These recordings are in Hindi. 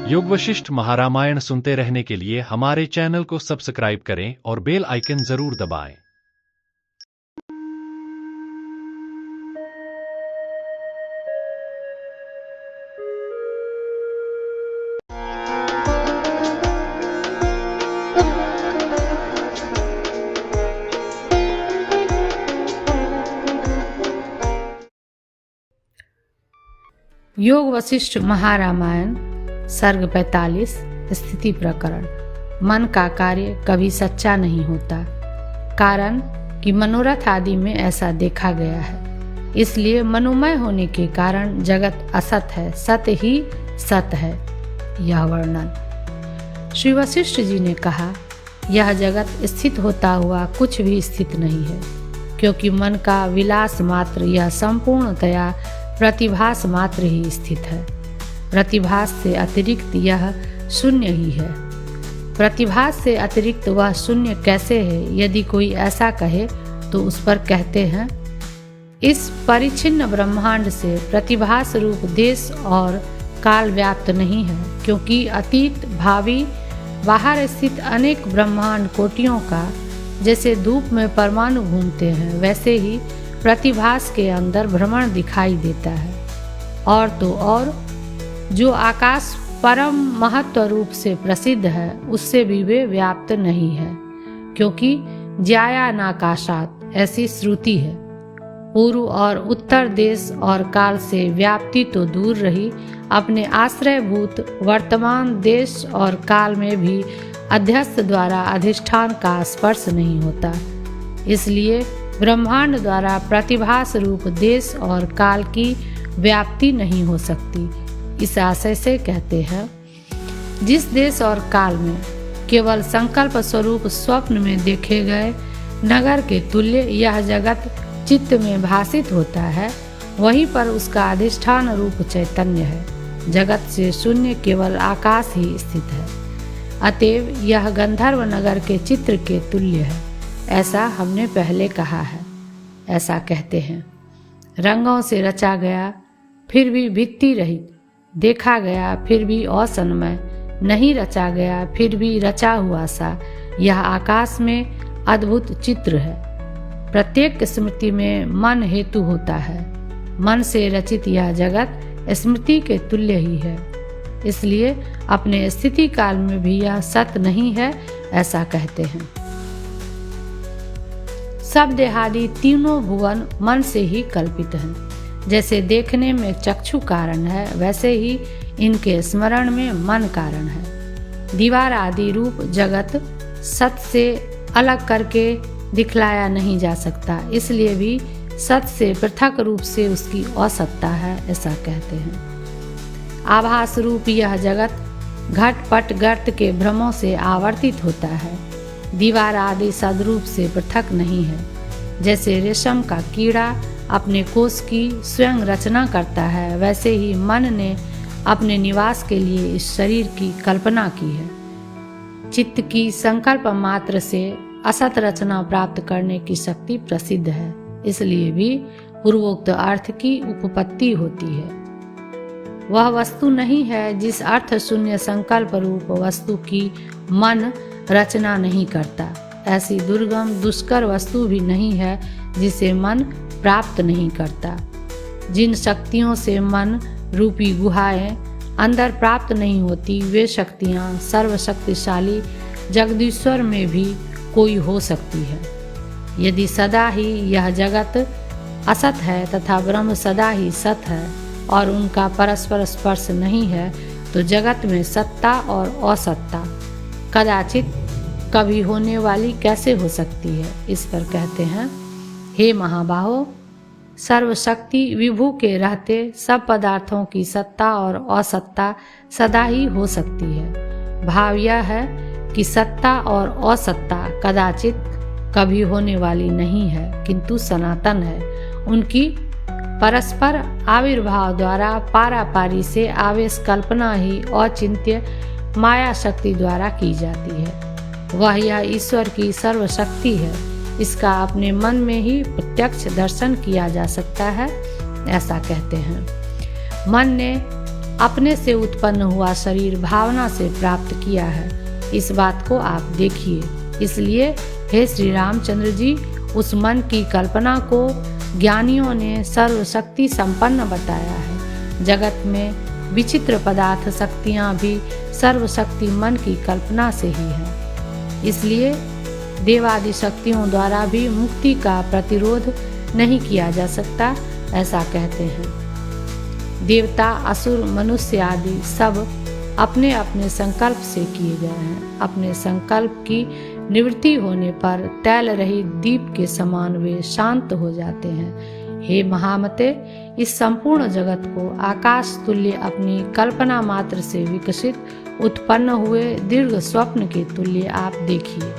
योग वशिष्ठ महारामायण सुनते रहने के लिए हमारे चैनल को सब्सक्राइब करें और बेल आइकन जरूर दबाएं। योग वशिष्ठ महारामायण सर्ग 45 स्थिति प्रकरण। मन का कार्य कभी सच्चा नहीं होता, कारण कि मनोरथ आदि में ऐसा देखा गया है। इसलिए मनोमय होने के कारण जगत असत है, सत्य ही सत है। यह वर्णन श्री वशिष्ठ जी ने कहा, यह जगत स्थित होता हुआ कुछ भी स्थित नहीं है, क्योंकि मन का विलास मात्र यह संपूर्णतया प्रतिभास मात्र ही स्थित है। प्रतिभास से अतिरिक्त यह शून्य ही है। प्रतिभास से अतिरिक्त वह शून्य कैसे है? यदि कोई ऐसा कहे तो उस पर कहते हैं, इस परिच्छिन्न ब्रह्मांड से प्रतिभास रूप देश और काल व्याप्त नहीं है, क्योंकि अतीत भावी बाहर स्थित अनेक ब्रह्मांड कोटियों का जैसे धूप में परमाणु घूमते हैं, वैसे ही प्रतिभास के अंदर भ्रमण दिखाई देता है। और तो और जो आकाश परम महत्व रूप से प्रसिद्ध है, उससे भी वे व्याप्त नहीं है, क्योंकि ज्याया नाकाशात ऐसी श्रुति है। पूर्व और उत्तर देश और काल से व्याप्ति तो दूर रही, अपने आश्रयभूत वर्तमान देश और काल में भी अध्यस्त द्वारा अधिष्ठान का स्पर्श नहीं होता। इसलिए ब्रह्मांड द्वारा प्रतिभास रूप देश और काल की व्याप्ति नहीं हो सकती। इस आशय से कहते हैं, जिस देश और काल में केवल संकल्प स्वरूप स्वप्न में देखे गए नगर के तुल्य यह जगत चित्त में भासित होता है, वहीं पर उसका अधिष्ठान रूप चैतन्य है। जगत से शून्य केवल आकाश ही स्थित है। अतएव यह गंधर्व नगर के चित्र के तुल्य है, ऐसा हमने पहले कहा है। ऐसा कहते हैं, रंगों से रचा गया फिर भी भित्ति रहित, देखा गया फिर भी असन्मय, नहीं रचा गया फिर भी रचा हुआ सा यह आकाश में अद्भुत चित्र है। प्रत्येक स्मृति में मन हेतु होता है। मन से रचित यह जगत स्मृति के तुल्य ही है। इसलिए अपने स्थिति काल में भी यह सत्य नहीं है, ऐसा कहते हैं। सब देहादि तीनों भुवन मन से ही कल्पित हैं। जैसे देखने में चक्षु कारण है, वैसे ही इनके स्मरण में मन कारण है। दीवार आदि रूप जगत सत से अलग करके दिखलाया नहीं जा सकता, इसलिए भी सत से पृथक रूप से उसकी असत्ता है, ऐसा कहते हैं। आभास रूप यह जगत घट पट गर्त के भ्रमों से आवर्तित होता है। दीवार आदि सदरूप से पृथक नहीं है। जैसे रेशम का कीड़ा अपने कोष की स्वयं रचना करता है, वैसे ही मन ने अपने निवास के लिए इस शरीर की कल्पना की है। चित्त की संकल्प मात्र से असत रचना प्राप्त करने की शक्ति प्रसिद्ध है, इसलिए भी पूर्वोक्त अर्थ की उपपत्ति होती है। वह वस्तु नहीं है जिस अर्थ शून्य संकल्प रूप वस्तु की मन रचना नहीं करता। ऐसी दुर्गम दुष्कर वस्तु भी नहीं है जिसे मन प्राप्त नहीं करता। जिन शक्तियों से मन रूपी गुहाएं अंदर प्राप्त नहीं होती, वे शक्तियां सर्वशक्तिशाली जगदीश्वर में भी कोई हो सकती है। यदि सदा ही यह जगत असत है तथा ब्रह्म सदा ही सत है और उनका परस्पर स्पर्श नहीं है, तो जगत में सत्ता और असत्ता कदाचित कभी होने वाली कैसे हो सकती है? इस पर कहते हैं, हे महाबाहो, सर्वशक्ति विभु के रहते सब पदार्थों की सत्ता और असत्ता सदा ही हो सकती है। भाव यह है कि सत्ता और असत्ता कदाचित कभी होने वाली नहीं है, किंतु सनातन है। उनकी परस्पर आविर्भाव द्वारा पारापारी से आवेश कल्पना ही अचिंत्य माया शक्ति द्वारा की जाती है। वह यह ईश्वर की सर्वशक्ति है। इसका अपने मन में ही प्रत्यक्ष दर्शन किया जा सकता है, ऐसा कहते हैं। मन ने अपने से उत्पन्न हुआ शरीर भावना से प्राप्त किया है। इस बात को आप देखिए। इसलिए हे श्री रामचंद्र जी, उस मन की कल्पना को ज्ञानियों ने सर्वशक्ति संपन्न बताया है। जगत में विचित्र पदार्थ शक्तियाँ भी सर्वशक्ति मन की कल्पना से ही है। इसलिए देवादि शक्तियों द्वारा भी मुक्ति का प्रतिरोध नहीं किया जा सकता, ऐसा कहते हैं। देवता, असुर, मनुष्य आदि सब अपने अपने संकल्प से किए गए हैं। अपने संकल्प की निवृत्ति होने पर तैल रहित दीप के समान वे शांत हो जाते हैं। हे महामते, इस संपूर्ण जगत को आकाश तुल्य अपनी कल्पना मात्र से विकसित उत्पन्न हुए दीर्घ स्वप्न के तुल्य आप देखिए।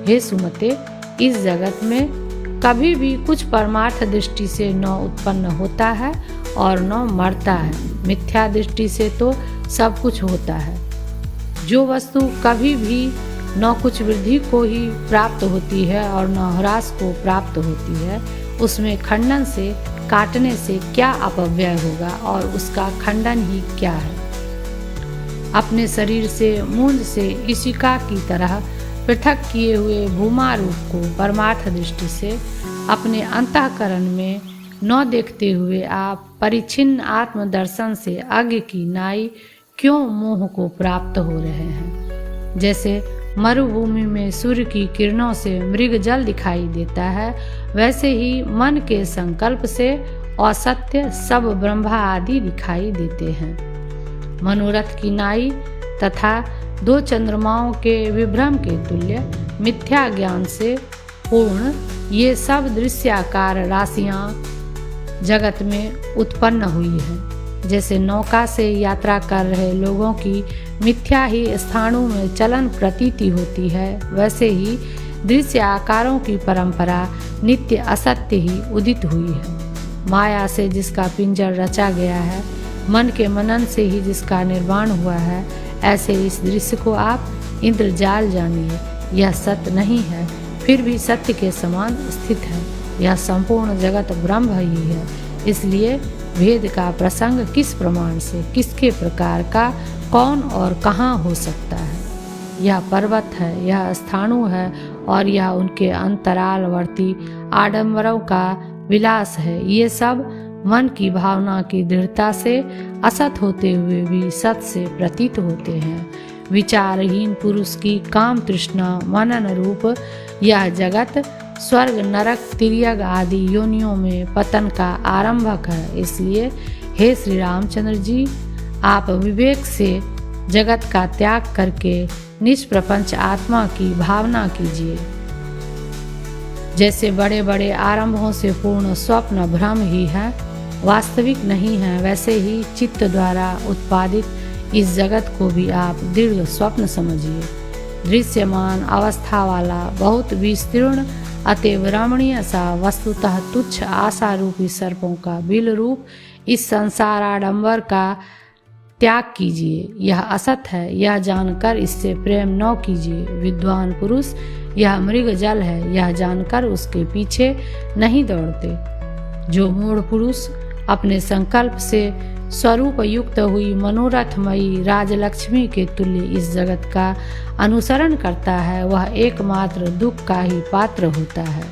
हे सुमते, इस जगत में कभी भी कुछ परमार्थ दृष्टि से न उत्पन्न होता है और न मरता है। मिथ्या दृष्टि से तो सब कुछ होता है। जो वस्तु कभी भी न कुछ वृद्धि को ही प्राप्त होती है और न ह्रास को प्राप्त होती है, उसमें खंडन से, काटने से क्या अपव्यय होगा और उसका खंडन ही क्या है। अपने शरीर से, मूंज से इशिका की तरह पृथक किए हुए भूमा रूप को परमार्थ दृष्टि से अपने अंतःकरण में न देखते हुए आप परिच्छिन्न आत्मदर्शन से अज्ञ की नाई क्यों मोह को प्राप्त हो रहे हैं। जैसे मरुभूमि में सूर्य की किरणों से मृग जल दिखाई देता है, वैसे ही मन के संकल्प से असत्य सब ब्रह्मा आदि दिखाई देते हैं। मनोरथ की नाई तथा दो चंद्रमाओं के विभ्रम के तुल्य मिथ्या ज्ञान से पूर्ण ये सब दृश्याकार राशियां जगत में उत्पन्न हुई है। जैसे नौका से यात्रा कर रहे लोगों की मिथ्या ही स्थानों में चलन प्रतीति होती है, वैसे ही दृश्य आकारों की परंपरा नित्य असत्य ही उदित हुई है। माया से जिसका पिंजर रचा गया है, मन के मनन से ही जिसका निर्माण हुआ है, ऐसे इस दृश्य को आप इंद्रजाल जानिए। यह सत्य नहीं है, फिर भी सत्य के समान स्थित है। यह संपूर्ण जगत ब्रह्म ही है। इसलिए भेद का प्रसंग किस प्रमाण से, किसके प्रकार का, कौन और कहाँ हो सकता है। यह पर्वत है, यह स्थाणु है और यह उनके अंतरालवर्ती आडंबरों का विलास है। ये सब मन की भावना की दृढ़ता से असत होते हुए भी सत से प्रतीत होते हैं। विचारहीन पुरुष की काम तृष्णा मनन रूप यह जगत स्वर्ग, नरक, तिर्यक आदि योनियों में पतन का आरंभक है। इसलिए हे श्री रामचंद्र जी, आप विवेक से जगत का त्याग करके निष्प्रपंच आत्मा की भावना कीजिए। जैसे बड़े बड़े आरंभों से पूर्ण स्वप्न भ्रम ही है, वास्तविक नहीं है, वैसे ही चित्त द्वारा उत्पादित इस जगत को भी आप दीर्घ स्वप्न समझिए। दृश्यमान अवस्था वाला बहुत विस्तीर्ण अतएव रमणीय सा वस्तुतः तुच्छ आशा रूपी सर्पों का बिल रूप इस संसार आडंबर का त्याग कीजिए। यह असत है, यह जानकर इससे प्रेम न कीजिए। विद्वान पुरुष यह मृग जल है, यह जानकर उसके पीछे नहीं दौड़ते। जो मूढ़ पुरुष अपने संकल्प से स्वरूप युक्त हुई मनोरथमयी राजलक्ष्मी के तुल्य इस जगत का अनुसरण करता है, वह एकमात्र दुख का ही पात्र होता है।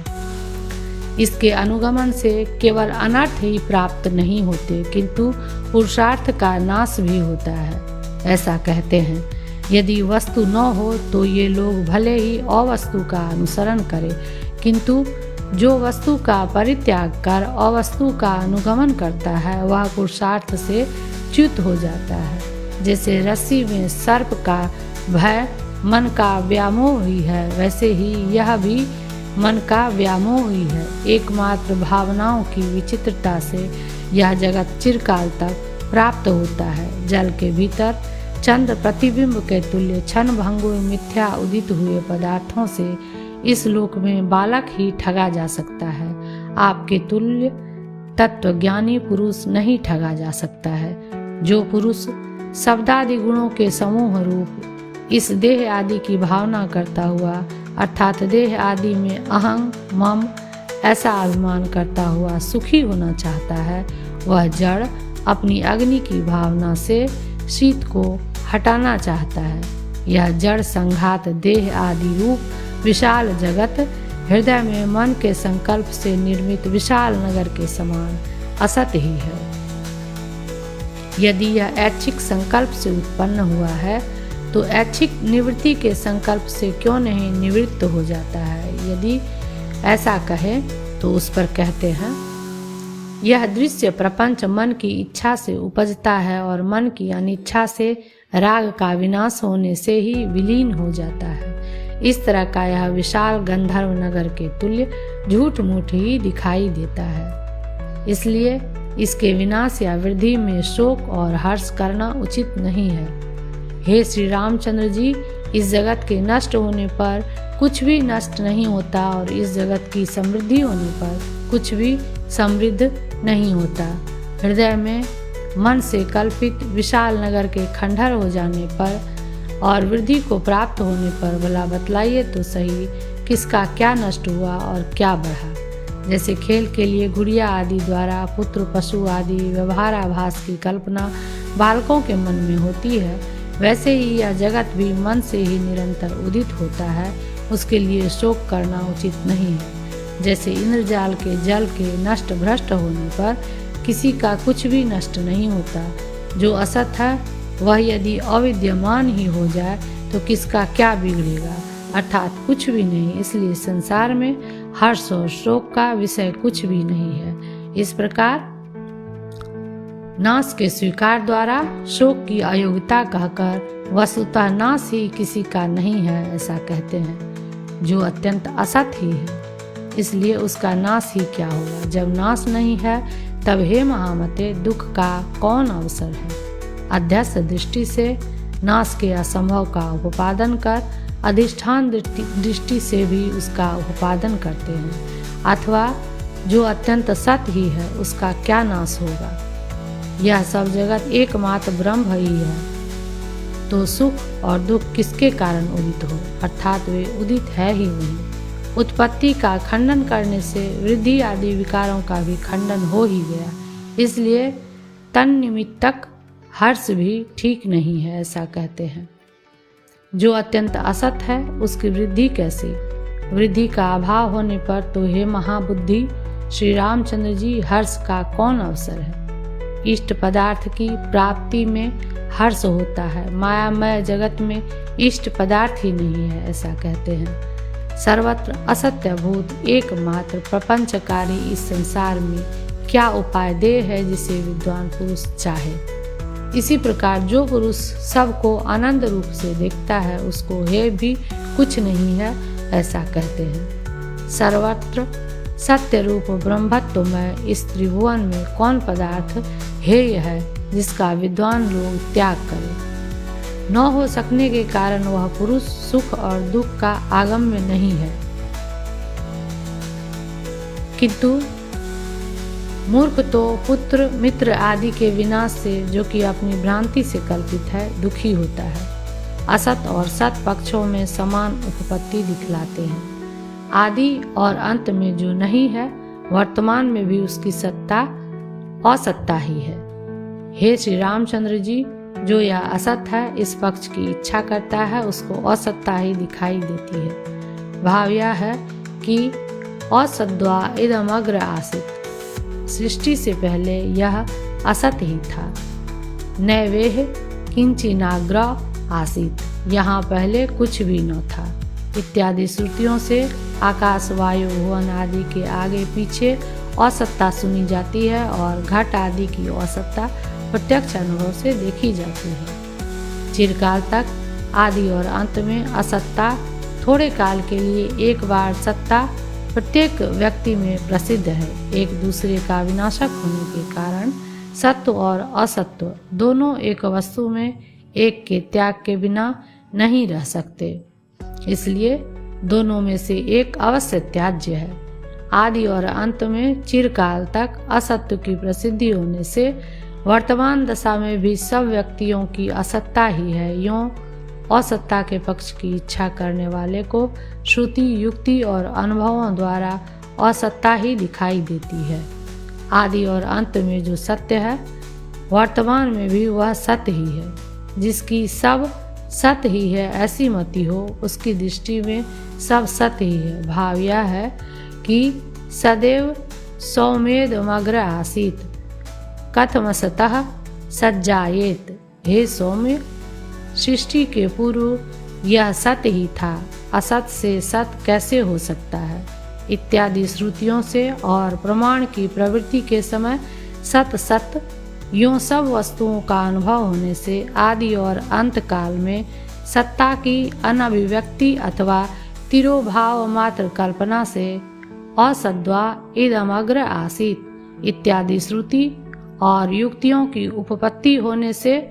इसके अनुगमन से केवल अनर्थ ही प्राप्त नहीं होते, किंतु पुरुषार्थ का नाश भी होता है, ऐसा कहते हैं। यदि वस्तु न हो तो ये लोग भले ही अवस्तु का अनुसरण करें, किंतु जो वस्तु का परित्याग कर अवस्तु का अनुगमन करता है, वह पुरुषार्थ से च्युत हो जाता है। जैसे रस्सी में सर्प का भय मन का व्यामोह ही है, वैसे ही यह भी मन का व्यामोह ही है। एकमात्र भावनाओं की विचित्रता से यह जगत चिरकाल तक प्राप्त होता है। जल के भीतर चंद्र प्रतिबिंब के तुल्य क्षण भंगुर मिथ्या उदित हुए पदार्थों से इस लोक में बालक ही ठगा जा सकता है। आपके तुल्य तत्वज्ञानी पुरुष नहीं ठगा जा सकता है। जो पुरुष शब्दादि गुणों के समूह रूप इस देह आदि की भावना करता हुआ, अर्थात देह आदि में अहं मम ऐसा अभिमान करता हुआ सुखी होना चाहता है, वह जड़ अपनी अग्नि की भावना से शीत को हटाना चाहता है। यह जड़ संघात देह आदि रूप विशाल जगत हृदय में मन के संकल्प से निर्मित विशाल नगर के समान असत ही है। यदि यह ऐच्छिक संकल्प से उत्पन्न हुआ है तो ऐच्छिक निवृत्ति के संकल्प से क्यों नहीं निवृत्त हो जाता है? यदि ऐसा कहे तो उस पर कहते हैं, यह दृश्य प्रपंच मन की इच्छा से उपजता है और मन की अनिच्छा से राग का विनाश होने से ही विलीन हो जाता है। इस तरह का यह विशाल गंधर्व नगर के तुल्य झूठ मूठ ही दिखाई देता है। इसलिए इसके विनाश या वृद्धि में शोक और हर्ष करना उचित नहीं है। हे श्री रामचंद्र जी, इस जगत के नष्ट होने पर कुछ भी नष्ट नहीं होता और इस जगत की समृद्धि होने पर कुछ भी समृद्ध नहीं होता। हृदय में मन से कल्पित विशाल नगर के खंडहर हो जाने पर और वृद्धि को प्राप्त होने पर भला बतलाइए तो सही, किसका क्या नष्ट हुआ और क्या बढ़ा। जैसे खेल के लिए गुड़िया आदि द्वारा पुत्र पशु आदि व्यवहाराभास की कल्पना बालकों के मन में होती है, वैसे ही यह जगत भी मन से ही निरंतर उदित होता है। उसके लिए शोक करना उचित नहीं है। जैसे इंद्रजाल के जल के नष्ट भ्रष्ट होने पर किसी का कुछ भी नष्ट नहीं होता। जो असत है वह यदि अविद्यमान ही हो जाए तो किसका क्या बिगड़ेगा, अर्थात कुछ भी नहीं। इसलिए संसार में हर्ष और शोक का विषय कुछ भी नहीं है। इस प्रकार नाश के स्वीकार द्वारा शोक की अयोग्यता कहकर वस्तुतः नाश ही किसी का नहीं है, ऐसा कहते हैं, जो अत्यंत असत ही है। इसलिए उसका नाश ही क्या होगा। जब नाश नहीं है तब हे महामते दुख का कौन अवसर है। अध्यस्त दृष्टि से नाश के असंभव का उपादन कर अधिष्ठान दृष्टि से भी उसका उपादन करते हैं। अथवा जो अत्यंत सत्य ही है उसका क्या नाश होगा। यह सब जगत एकमात्र ब्रह्म ही है, तो सुख और दुख किसके कारण उदित हो, अर्थात वे उदित है ही नहीं। उत्पत्ति का खंडन करने से वृद्धि आदि विकारों का भी खंडन हो ही गया। इसलिए तन निमित्तक हर्ष भी ठीक नहीं है, ऐसा कहते हैं। जो अत्यंत असत है उसकी वृद्धि कैसी। वृद्धि का अभाव होने पर तो हे महाबुद्धि श्री रामचंद्र जी हर्ष का कौन अवसर है। इष्ट पदार्थ की प्राप्ति में हर्ष होता है, मायामय जगत में इष्ट पदार्थ ही नहीं है, ऐसा कहते हैं। सर्वत्र असत्यभूत एकमात्र प्रपंचकारी इस संसार में क्या उपाय दे है जिसे विद्वान पुरुष चाहे। इसी प्रकार जो पुरुष सबको आनंद रूप से देखता है उसको हे भी कुछ नहीं है, ऐसा कहते हैं। सर्वत्र सत्य रूप ब्रह्मत्व में इस त्रिभुवन में कौन पदार्थ हेय है जिसका विद्वान लोग त्याग करें। न हो सकने के कारण वह पुरुष सुख और दुख का आगम्य नहीं है, किंतु मूर्ख तो पुत्र मित्र आदि के विनाश से, जो कि अपनी भ्रांति से कल्पित है, दुखी होता है। असत और सत पक्षों में समान उपपत्ति दिखलाते हैं। आदि और अंत में जो नहीं है वर्तमान में भी उसकी सत्ता असत्ता ही है। हे श्री रामचंद्र जी, जो यह असत है इस पक्ष की इच्छा करता है उसको असत्ता ही दिखाई देती है। भाव यह है कि असद्वा इदम अग्र आसित, सृष्टि से पहले यह असत ही था। नैवेह किंचिनाग्र आसित, यहाँ पहले कुछ भी न था। इत्यादि श्रुतियों से आकाश वायु भुवन आदि के आगे पीछे असत्ता सुनी जाती है और घट आदि की असत्ता प्रत्यक्ष अनुभव से देखी जाती है। चिरकाल तक आदि और अंत में असत्ता, थोड़े काल के लिए एक बार सत्ता प्रत्येक व्यक्ति में प्रसिद्ध है। एक दूसरे का विनाशक होने के कारण सत्व और असत्व दोनों एक वस्तु में एक के त्याग के बिना नहीं रह सकते। इसलिए दोनों में से एक अवश्य त्याज्य है। आदि और अंत में चिरकाल तक असत्य की प्रसिद्धि होने से वर्तमान दशा में भी सब व्यक्तियों की असत्ता ही है। यूं असत्ता के पक्ष की इच्छा करने वाले को श्रुति युक्ति और अनुभवों द्वारा असत्ता ही दिखाई देती है। आदि और अंत में जो सत्य है वर्तमान में भी वह सत्य ही है। जिसकी सब सत्य ही है ऐसी मति हो, उसकी दृष्टि में सब सत्य ही है। भाव यह है कि सदैव सौम्येदमग्र आसीत कथमसतः सज्जायेत। हे सौम्य, सृष्टि के पूर्व यह सत्य ही था, असत से सत्य कैसे हो सकता है? इत्यादि श्रुतियों से और प्रमाण की प्रवृत्ति के समय सत्य सत्य यूँ सब वस्तुओं का अनुभव होने से आदि और अंत काल में सत्ता की अनभिव्यक्ति अथवा तिरोभाव मात्र कल्पना से असद्वा इदमग्र आसीत इत्यादि श्रुति और युक्तियों की उपपत्ति होने से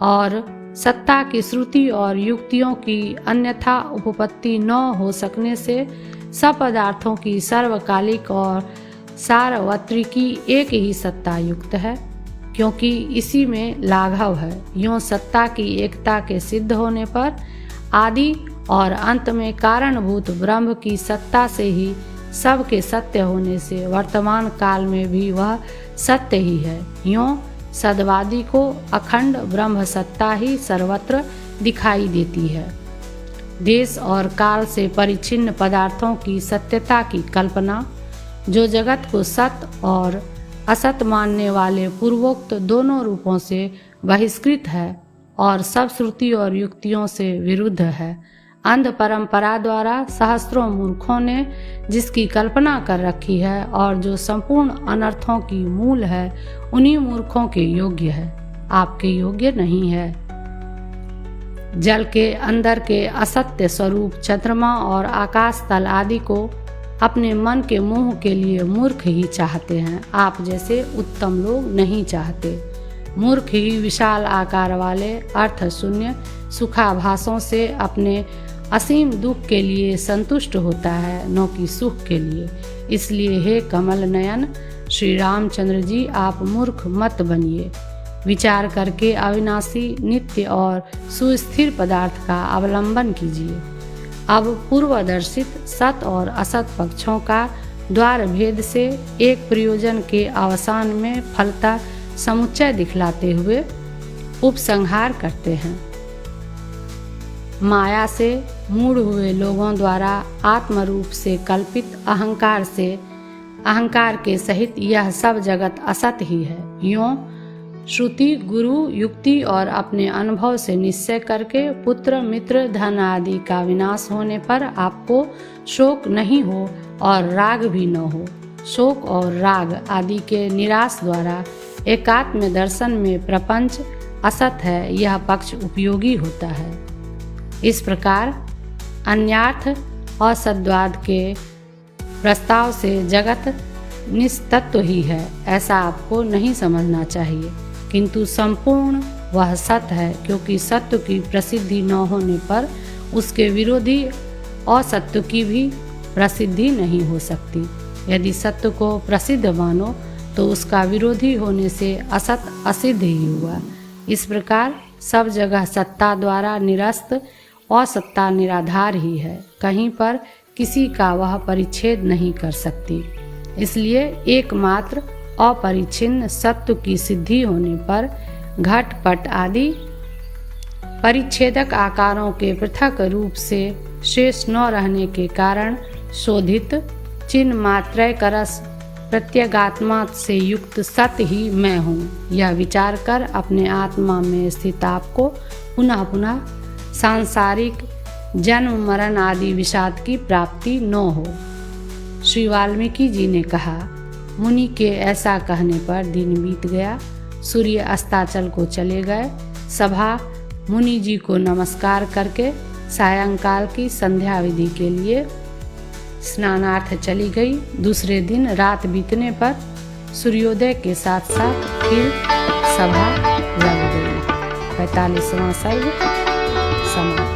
और सत्ता की श्रुति और युक्तियों की अन्यथा उपपत्ति न हो सकने से सब पदार्थों की सर्वकालिक और सार्वत्रिकी एक ही सत्ता युक्त है, क्योंकि इसी में लाघव है। यूँ सत्ता की एकता के सिद्ध होने पर आदि और अंत में कारणभूत ब्रह्म की सत्ता से ही सब के सत्य होने से वर्तमान काल में भी वह सत्य ही है। यूँ सद्वादी को अखंड ब्रह्म सत्ता ही सर्वत्र दिखाई देती है। देश और काल से परिच्छिन्न पदार्थों की सत्यता की कल्पना, जो जगत को सत्य और असत मानने वाले पूर्वोक्त दोनों रूपों से बहिष्कृत है और सब श्रुति और युक्तियों से विरुद्ध है, अंध परंपरा द्वारा सहस्त्रों मूर्खों ने जिसकी कल्पना कर रखी है और जो संपूर्ण अनर्थों की मूल है, उन्हीं मूर्खों के योग्य है, आपके योग्य नहीं है। जल के अंदर के असत्य स्वरूप चंद्रमा और आकाश तल आदि को अपने मन के मोह के लिए मूर्ख ही चाहते हैं, आप जैसे उत्तम लोग नहीं चाहते। मूर्ख ही विशाल आकार वाले अर्थ शून्य सुखाभासों से अपने असीम दुख के लिए संतुष्ट होता है, न कि सुख के लिए। इसलिए हे कमल नयन श्री रामचंद्र जी, आप मूर्ख मत बनिए। विचार करके अविनाशी नित्य और सुस्थिर पदार्थ का अवलंबन कीजिए। अब पूर्वदर्शित सत और असत पक्षों का द्वार भेद से एक प्रयोजन के अवसान में फलता समुच्चय दिखलाते हुए उपसंहार करते हैं। माया से मूढ़ हुए लोगों द्वारा आत्मरूप से कल्पित अहंकार के सहित यह सब जगत असत ही है। यूँ श्रुति, गुरु, युक्ति और अपने अनुभव से निश्चय करके पुत्र, मित्र, धन आदि का विनाश होने पर आपको शोक नहीं हो और राग भी न हो। शोक और राग आदि के निराश द्वारा एकात्म दर्शन में प्रपंच असत है, यह पक्ष उपयोगी होता है। इस प्रकार अन्यार्थ और सद्वाद के प्रस्ताव से जगत निस्तत्व ही है, ऐसा आपको नहीं समझना चाहिए, किंतु संपूर्ण वह सत्य है, क्योंकि सत्य की प्रसिद्धि न होने पर उसके विरोधी असत्य की भी प्रसिद्धि नहीं हो सकती। यदि सत्य को प्रसिद्ध मानो तो उसका विरोधी होने से असत असिद्ध ही हुआ। इस प्रकार सब जगह सत्ता द्वारा निरस्त असत्ता निराधार ही है, कहीं पर किसी का वह परिच्छेद नहीं कर सकती। इसलिए एकमात्र अपरिच्छिन्न सत्य की सिद्धि होने पर घट पट आदि परिच्छेदक आकारों के पृथक रूप से शेष न रहने के कारण शोधित चिन्ह मात्रय करस प्रत्यगात्मा से युक्त सत्य ही मैं हूँ, यह विचार कर अपने आत्मा में स्थित आपको पुनः पुनः सांसारिक जन्म मरण आदि विषाद की प्राप्ति न हो। श्री वाल्मीकि जी ने कहा, मुनि के ऐसा कहने पर दिन बीत गया, सूर्य अस्ताचल को चले गए। सभा मुनि जी को नमस्कार करके सायंकाल की संध्या विधि के लिए स्नानार्थ चली गई। दूसरे दिन रात बीतने पर सूर्योदय के साथ साथ फिर सभा लग गई। 45वां सर्ग समाप्त।